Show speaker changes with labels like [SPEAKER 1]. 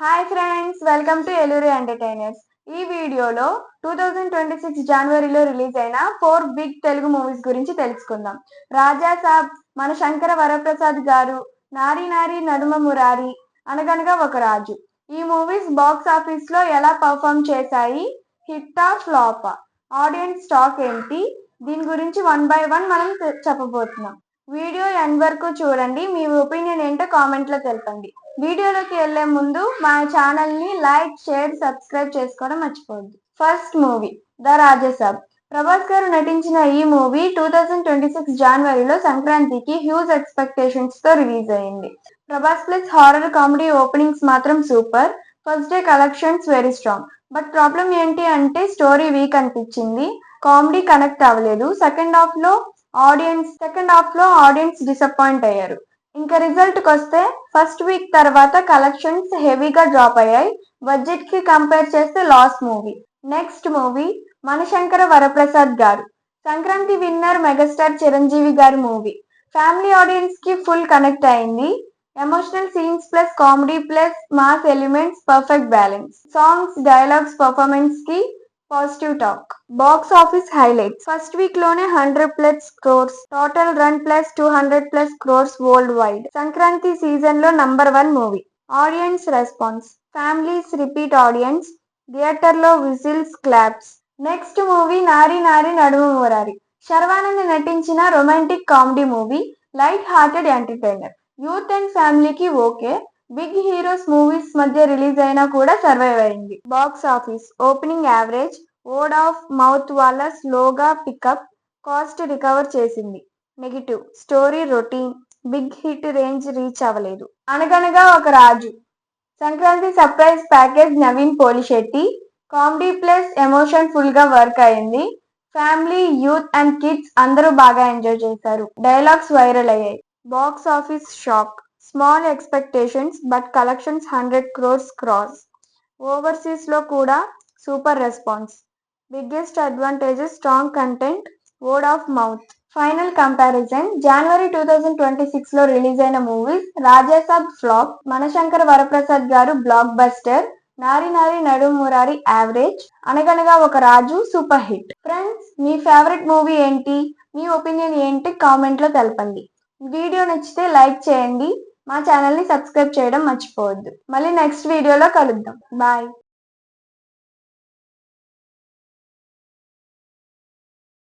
[SPEAKER 1] Hi friends, welcome to Eluri entertainers. ఈ వీడియోలో 2026 జనవరిలో రిలీజ్ అయిన 4 బిగ్ తెలుగు మూవీస్ గురించి తెలుసుకుందాం. రాజా సాబ్, మన శంకర వరప్రసాద్ గారు, నారి నారి నడుమ మురారి, అనగనగా ఒక రాజు. ఈ మూవీస్ బాక్స్ ఆఫీస్ లో ఎలా పర్ఫామ్ చేశాయి, హిట్టా ఫ్లాపా, ఆడియన్స్ టాక్ ఏంటి, దీని గురించి 1 by 1 మనం చెప్పబోతున్నాం. వీడియో ఎండ్ వరకు చూడండి. మీ ఒపీనియన్ ఏంటో కామెంట్ లో తెలపండి. వీడియోలోకి వెళ్లే ముందు మా ఛానల్ ని లైక్, షేర్, సబ్స్క్రైబ్ చేసుకోవడం మర్చిపోవద్దు. First movie the Raja Saab. Prabhas garu నటించిన ఈ మూవీ 2026 జనవరిలో సంక్రాంతికి హ్యూజ్ ఎక్స్పెక్టేషన్స్ తో రిలీజ్ అయింది. Prabhas plus horror comedy openings మాత్రం super. First day collections very strong. But problem ఏంటి అంటే స్టోరీ వీక్ అనిపించింది. కామెడీ కనెక్ట్ అవ్వలేదు. సెకండ్ హాఫ్ లో ఆడియన్స్ డిసప్పాయింట్ అయ్యారు. ఇంకా రిజల్ట్ కి వస్తే ఫస్ట్ వీక్ తర్వాత కలెక్షన్స్ హెవీగా డ్రాప్ అయ్యాయి. బడ్జెట్ కి కంపేర్ చేస్తే loss movie. Next movie Manashankara Varaprasad Garu. Sankranti winner megastar Chiranjeevi గారి మూవీ. ఫ్యామిలీ ఆడియన్స్ కి ఫుల్ కనెక్ట్ అయింది. Emotional scenes plus comedy plus mass elements, perfect balance. Songs, dialogues, performance కి positive talk. Box office highlights. First week లోనే 100+ crores, total run plus 200+ crores world wide. Sankranti season లో #1 movie. Audience response. Families repeat audience. Theatre లో whistles, claps. Next movie Nari Nari Naduma Murari. Sharwanand నటించిన romantic comedy movie. Light hearted entertainer. Youth and ఫ్యామిలీకి okay. Big heroes movies మధ్య release అయినా కూడా survive అయింది. Box office opening average. Word of mouth వల్ల స్లోగా pickup. Cost recover చేసింది. Negative story routine. Big hit range reach అవ్వలేదు. Anaganaga Oka Raju. Sankranti surprise package Naveen Polishetty. Comedy plus emotion full గా వర్క్ అయింది. ఫ్యామిలీ, యూత్ అండ్ కిడ్స్ అందరూ బాగా ఎంజాయ్ చేశారు. డైలాగ్స్ వైరల్ అయ్యాయి. Box office shock. Small expectations but collections 100 crores cross. Overseas లో కూడా super response. Biggest advantages strong content, word of mouth. Final comparison. జనవరి 2026 లో రిలీజ్ అయిన మూవీస్. రాజాసాబ్ ఫ్లాప్, మనశంకర వరప్రసాద్ గారు బ్లాక్ బస్టర్, నారి నారి నడుమ మురారి యావరేజ్, అనగనగా ఒక రాజు సూపర్ హిట్. ఫ్రెండ్స్, మీ favourite movie ఏంటి, మీ opinion ఏంటి comment లో తెలపండి. వీడియో నచ్చితే లైక్ చేయండి. మా ఛానల్ ని సబ్స్క్రైబ్ చేయడం మర్చిపోవద్దు. మళ్ళీ నెక్స్ట్ వీడియోలో కలుద్దాం. బాయ్.